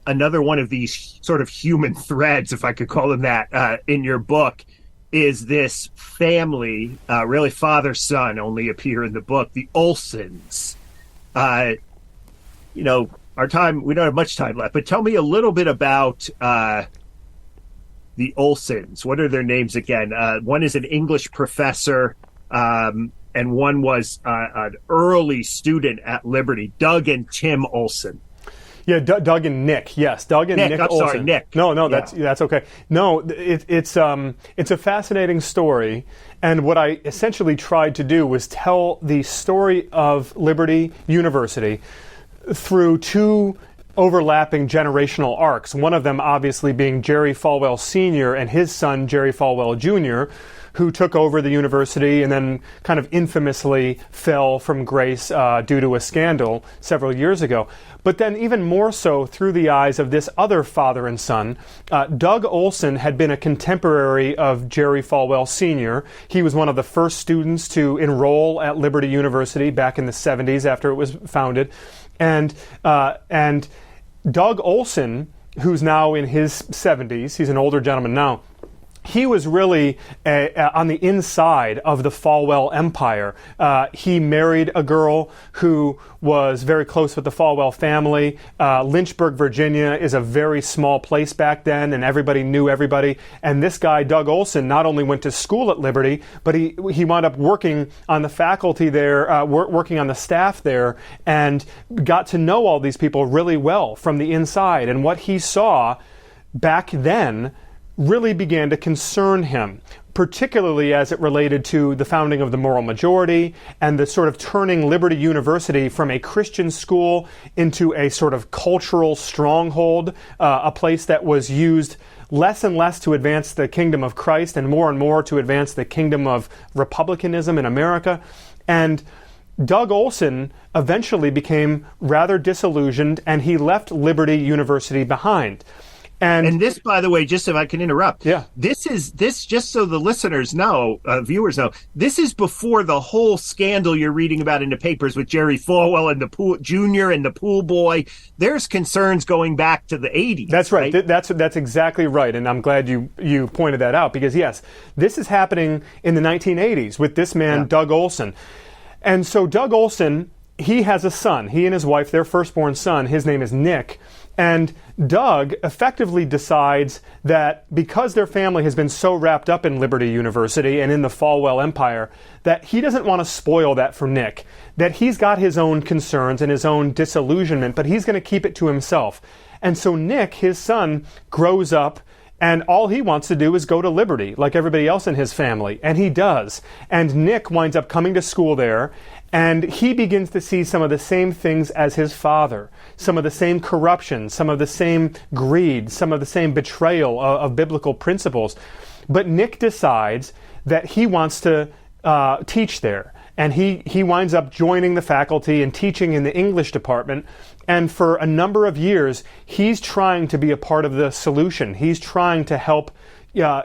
Another one of these sort of human threads, if I could call them that, in your book is this family, really father-son only appear in the book, the Olsons. Our time, we don't have much time left, but tell me a little bit about the Olsons. What are their names again? One is an English professor, and one was an early student at Liberty, Doug and Tim Olson. Yeah, Doug and Nick. Yes, Doug and Nick Olson. Sorry, Nick. No, that's okay. No, it's a fascinating story, and what I essentially tried to do was tell the story of Liberty University through two overlapping generational arcs. One of them obviously being Jerry Falwell Sr. and his son Jerry Falwell Jr., who took over the university and then kind of infamously fell from grace due to a scandal several years ago. But then even more so through the eyes of this other father and son. Doug Olson had been a contemporary of Jerry Falwell Sr. He was one of the first students to enroll at Liberty University back in the 70s after it was founded. And Doug Olson, who's now in his 70s, he's an older gentleman now, he was really on the inside of the Falwell empire. He married a girl who was very close with the Falwell family. Lynchburg, Virginia is a very small place back then, and everybody knew everybody. And this guy, Doug Olson, not only went to school at Liberty, but he wound up working on the faculty there, working on the staff there, and got to know all these people really well from the inside. And what he saw back then really began to concern him, particularly as it related to the founding of the moral majority and the sort of turning Liberty University from a Christian school into a sort of cultural stronghold, a place that was used less and less to advance the kingdom of Christ and more to advance the kingdom of republicanism in America. And Doug Olson eventually became rather disillusioned, and he left Liberty University behind. And this, by the way, just if I can interrupt, this just so the listeners know, viewers know, this is before the whole scandal you're reading about in the papers with Jerry Falwell and the pool Jr. and the pool boy. There's concerns going back to the 80s. That's right. That's exactly right. And I'm glad you pointed that out, because yes, this is happening in the 1980s with this man, Doug Olson. And so Doug Olson, he has a son. He and his wife, their firstborn son, his name is Nick. And Doug effectively decides that because their family has been so wrapped up in Liberty University and in the Falwell empire, that he doesn't want to spoil that for Nick, that he's got his own concerns and his own disillusionment, but he's going to keep it to himself. And so Nick, his son, grows up, and all he wants to do is go to Liberty, like everybody else in his family, and he does. And Nick winds up coming to school there, and he begins to see some of the same things as his father, some of the same corruption, some of the same greed, some of the same betrayal of biblical principles. But Nick decides that he wants to teach there. And he winds up joining the faculty and teaching in the English department. And for a number of years, he's trying to be a part of the solution. He's trying to help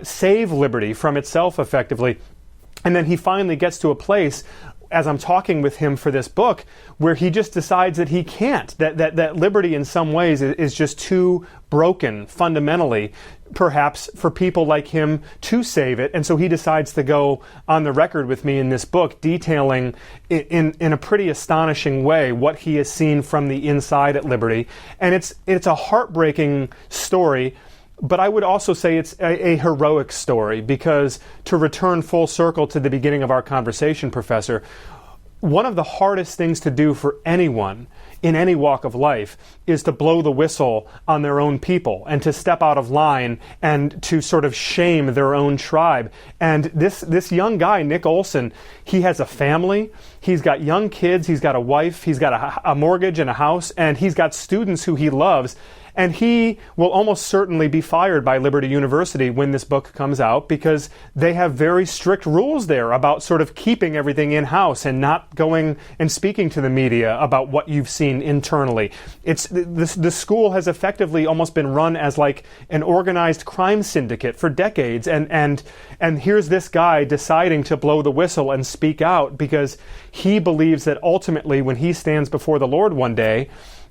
save Liberty from itself effectively. And then he finally gets to a place, as I'm talking with him for this book, where he just decides that he can't, that Liberty in some ways is just too broken fundamentally, perhaps for people like him to save it. And so he decides to go on the record with me in this book, detailing in a pretty astonishing way what he has seen from the inside at Liberty. And it's a heartbreaking story, but I would also say it's a heroic story, because to return full circle to the beginning of our conversation, Professor, one of the hardest things to do for anyone in any walk of life is to blow the whistle on their own people and to step out of line and to sort of shame their own tribe. And this young guy, Nick Olson, he has a family, he's got young kids, he's got a wife, he's got a mortgage and a house, and he's got students who he loves. And he will almost certainly be fired by Liberty University when this book comes out, because they have very strict rules there about sort of keeping everything in-house and not going and speaking to the media about what you've seen internally. The school has effectively almost been run as like an organized crime syndicate for decades, and here's this guy deciding to blow the whistle and speak out because he believes that ultimately when he stands before the Lord one day,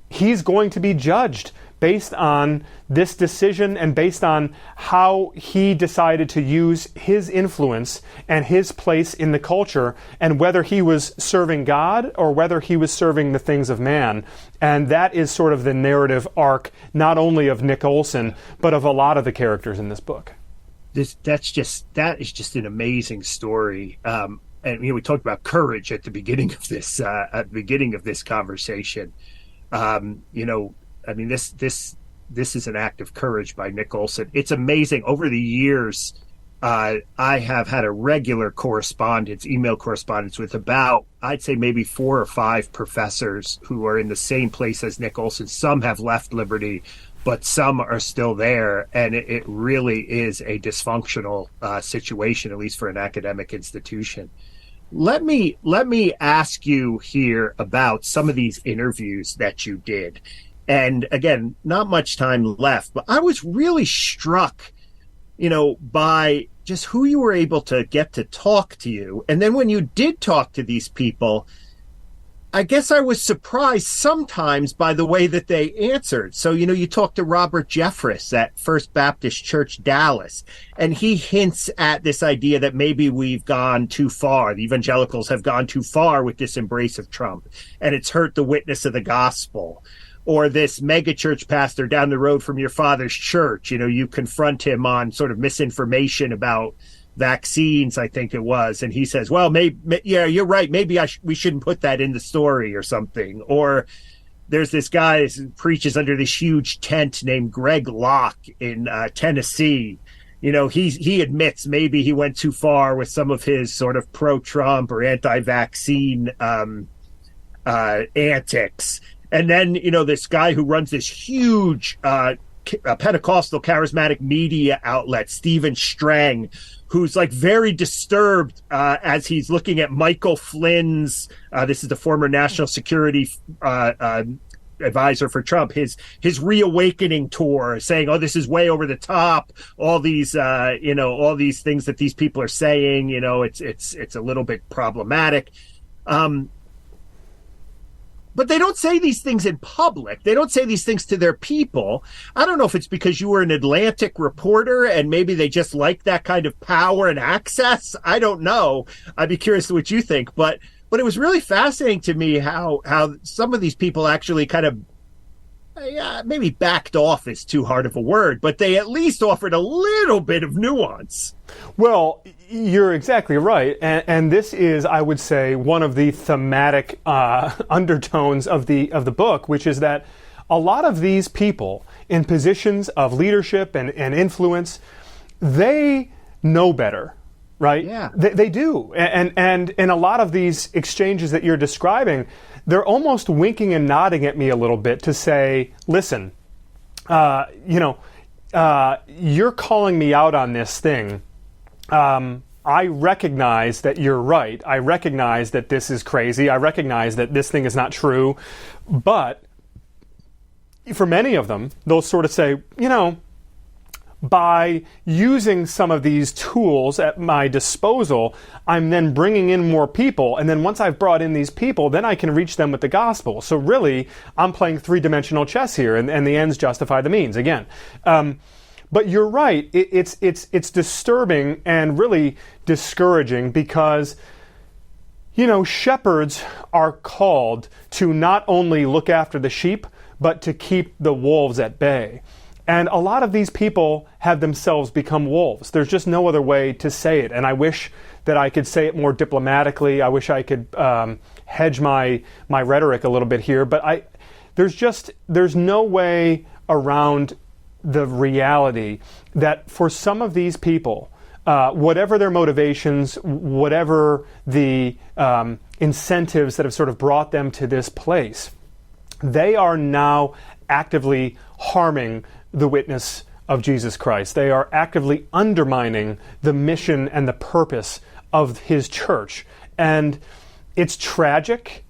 he's going to be judged based on this decision and based on how he decided to use his influence and his place in the culture, and whether he was serving God or whether he was serving the things of man. And that is sort of the narrative arc, not only of Nick Olson, but of a lot of the characters in this book. That is just an amazing story. And we talked about courage at the beginning of this conversation. This is an act of courage by Nick Olson. It's amazing. Over the years, I have had a regular email correspondence with about, I'd say maybe 4 or 5 professors who are in the same place as Nick Olson. Some have left Liberty, but some are still there, and it really is a dysfunctional situation, at least for an academic institution. Let me ask you here about some of these interviews that you did. And again, not much time left, but I was really struck, by just who you were able to get to talk to you. And then when you did talk to these people, I guess I was surprised sometimes by the way that they answered. So, you talked to Robert Jeffris at First Baptist Church, Dallas, and he hints at this idea that maybe we've gone too far. The evangelicals have gone too far with this embrace of Trump, and it's hurt the witness of the gospel. Or this megachurch pastor down the road from your father's church, you confront him on sort of misinformation about vaccines, I think it was, and he says, well, maybe, yeah, you're right, maybe we shouldn't put that in the story or something. Or there's this guy who preaches under this huge tent named Greg Locke in Tennessee. He admits maybe he went too far with some of his sort of pro-Trump or anti-vaccine antics. And then, this guy who runs this huge Pentecostal charismatic media outlet, Stephen Strang, who's like very disturbed as he's looking at Michael Flynn's, this is the former national security advisor for Trump, his reawakening tour, saying, oh, this is way over the top. All these, all these things that these people are saying, it's a little bit problematic. But they don't say these things in public. They don't say these things to their people. I don't know if it's because you were an Atlantic reporter and maybe they just like that kind of power and access. I don't know. I'd be curious what you think. But it was really fascinating to me how some of these people actually kind of maybe backed off is too hard of a word, but they at least offered a little bit of nuance. Well, you're exactly right. And this is, I would say, one of the thematic undertones of the book, which is that a lot of these people in positions of leadership and influence, they know better, right? Yeah. They do. And in a lot of these exchanges that you're describing, they're almost winking and nodding at me a little bit to say, listen, you're calling me out on this thing. I recognize that you're right. I recognize that this is crazy. I recognize that this thing is not true. But for many of them, they'll sort of say, by using some of these tools at my disposal, I'm then bringing in more people. And then once I've brought in these people, then I can reach them with the gospel. So really, I'm playing three-dimensional chess here, and the ends justify the means again. But you're right. It's disturbing and really discouraging because, shepherds are called to not only look after the sheep, but to keep the wolves at bay. And a lot of these people have themselves become wolves. There's just no other way to say it. And I wish that I could say it more diplomatically. I wish I could hedge my rhetoric a little bit here. But there's no way around the reality that for some of these people, whatever their motivations, whatever the incentives that have sort of brought them to this place, they are now actively harming the witness of Jesus Christ. They are actively undermining the mission and the purpose of his church. And it's tragic,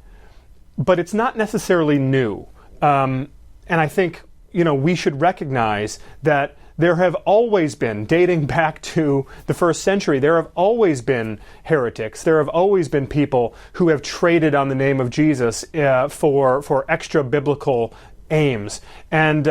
but it's not necessarily new. And I think, we should recognize that there have always been, dating back to the first century, there have always been heretics. There have always been people who have traded on the name of Jesus for extra biblical aims. And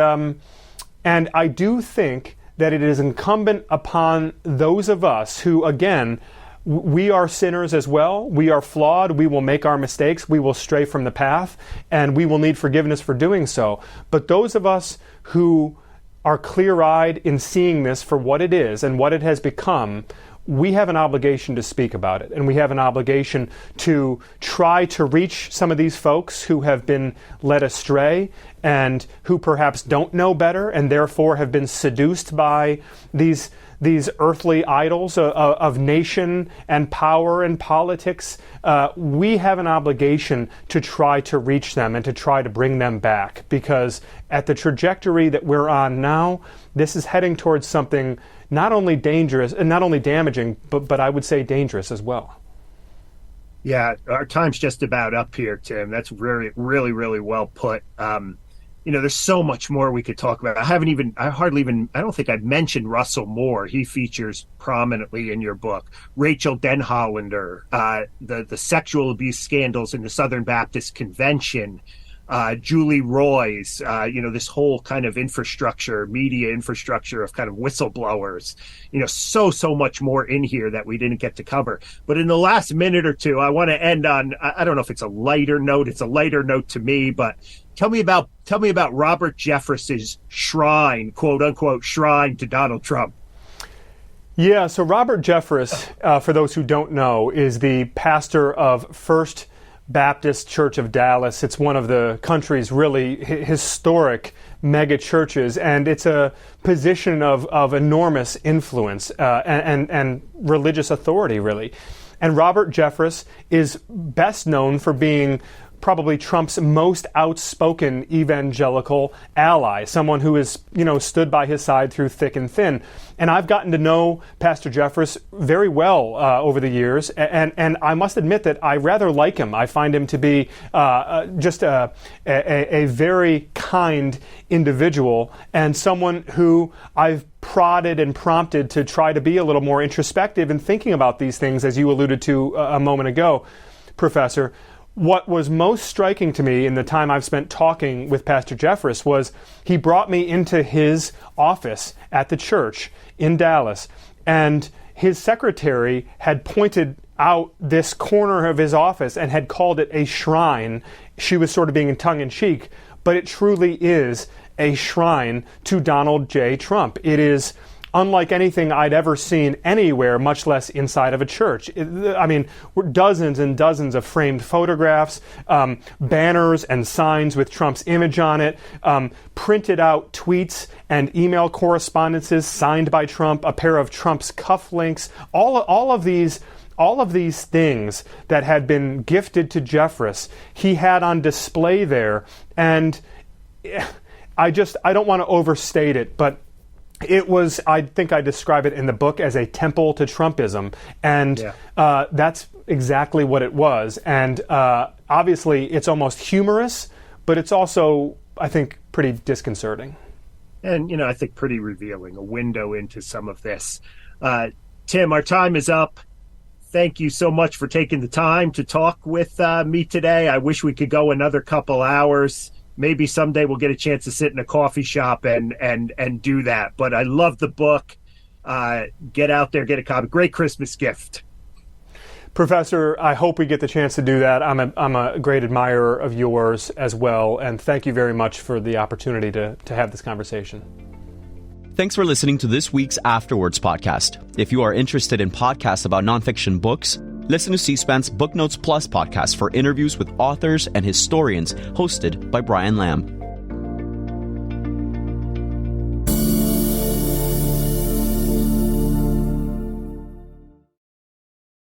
I do think that it is incumbent upon those of us who, again, we are sinners as well. We are flawed. We will make our mistakes. We will stray from the path, and we will need forgiveness for doing so. But those of us who are clear-eyed in seeing this for what it is and what it has become, we have an obligation to speak about it. And we have an obligation to try to reach some of these folks who have been led astray and who perhaps don't know better and therefore have been seduced by these earthly idols of nation and power and politics. We have an obligation to try to reach them and to try to bring them back, because at the trajectory that we're on now, this is heading towards something not only dangerous and not only damaging, but I would say dangerous as well. Yeah, our time's just about up here, Tim. That's really, really, really well put. There's so much more we could talk about. I don't think I've mentioned Russell Moore. He features prominently in your book. Rachel Denhollander, the sexual abuse scandals in the Southern Baptist Convention, Julie Roy's, this whole kind of media infrastructure of kind of whistleblowers, so much more in here that we didn't get to cover. But in the last minute or two, I want to end on, I don't know if it's a lighter note. It's a lighter note to me, but tell me about Robert Jeffris's shrine, quote unquote, shrine to Donald Trump. Yeah, so Robert Jeffris, for those who don't know, is the pastor of First Baptist Church of Dallas. It's one of the country's really historic mega churches, and it's a position of enormous influence and religious authority, really. And Robert Jeffris is best known for being probably Trump's most outspoken evangelical ally, someone who has, stood by his side through thick and thin. And I've gotten to know Pastor Jeffris very well over the years, and I must admit that I rather like him. I find him to be just a very kind individual, and someone who I've prodded and prompted to try to be a little more introspective in thinking about these things, as you alluded to a moment ago, Professor. What was most striking to me in the time I've spent talking with Pastor Jeffris was he brought me into his office at the church in Dallas, and his secretary had pointed out this corner of his office and had called it a shrine. She was sort of being tongue-in-cheek, but it truly is a shrine to Donald J. Trump. It is unlike anything I'd ever seen anywhere, much less inside of a church. Dozens and dozens of framed photographs, banners and signs with Trump's image on it, printed out tweets and email correspondences signed by Trump, a pair of Trump's cufflinks, all of these things that had been gifted to Jeffris, he had on display there. And I don't want to overstate it, but it was, I think I describe it in the book as a temple to Trumpism. And that's exactly what it was. And obviously it's almost humorous, but it's also, I think, pretty disconcerting. And, I think pretty revealing, a window into some of this. Tim, our time is up. Thank you so much for taking the time to talk with me today. I wish we could go another couple hours. Maybe someday we'll get a chance to sit in a coffee shop and do that. But I love the book. Get out there, get a copy. Great Christmas gift. Professor, I hope we get the chance to do that. I'm a great admirer of yours as well. And thank you very much for the opportunity to have this conversation. Thanks for listening to this week's Afterwards podcast. If you are interested in podcasts about nonfiction books, listen to C-SPAN's Book Notes Plus podcast for interviews with authors and historians hosted by Brian Lamb.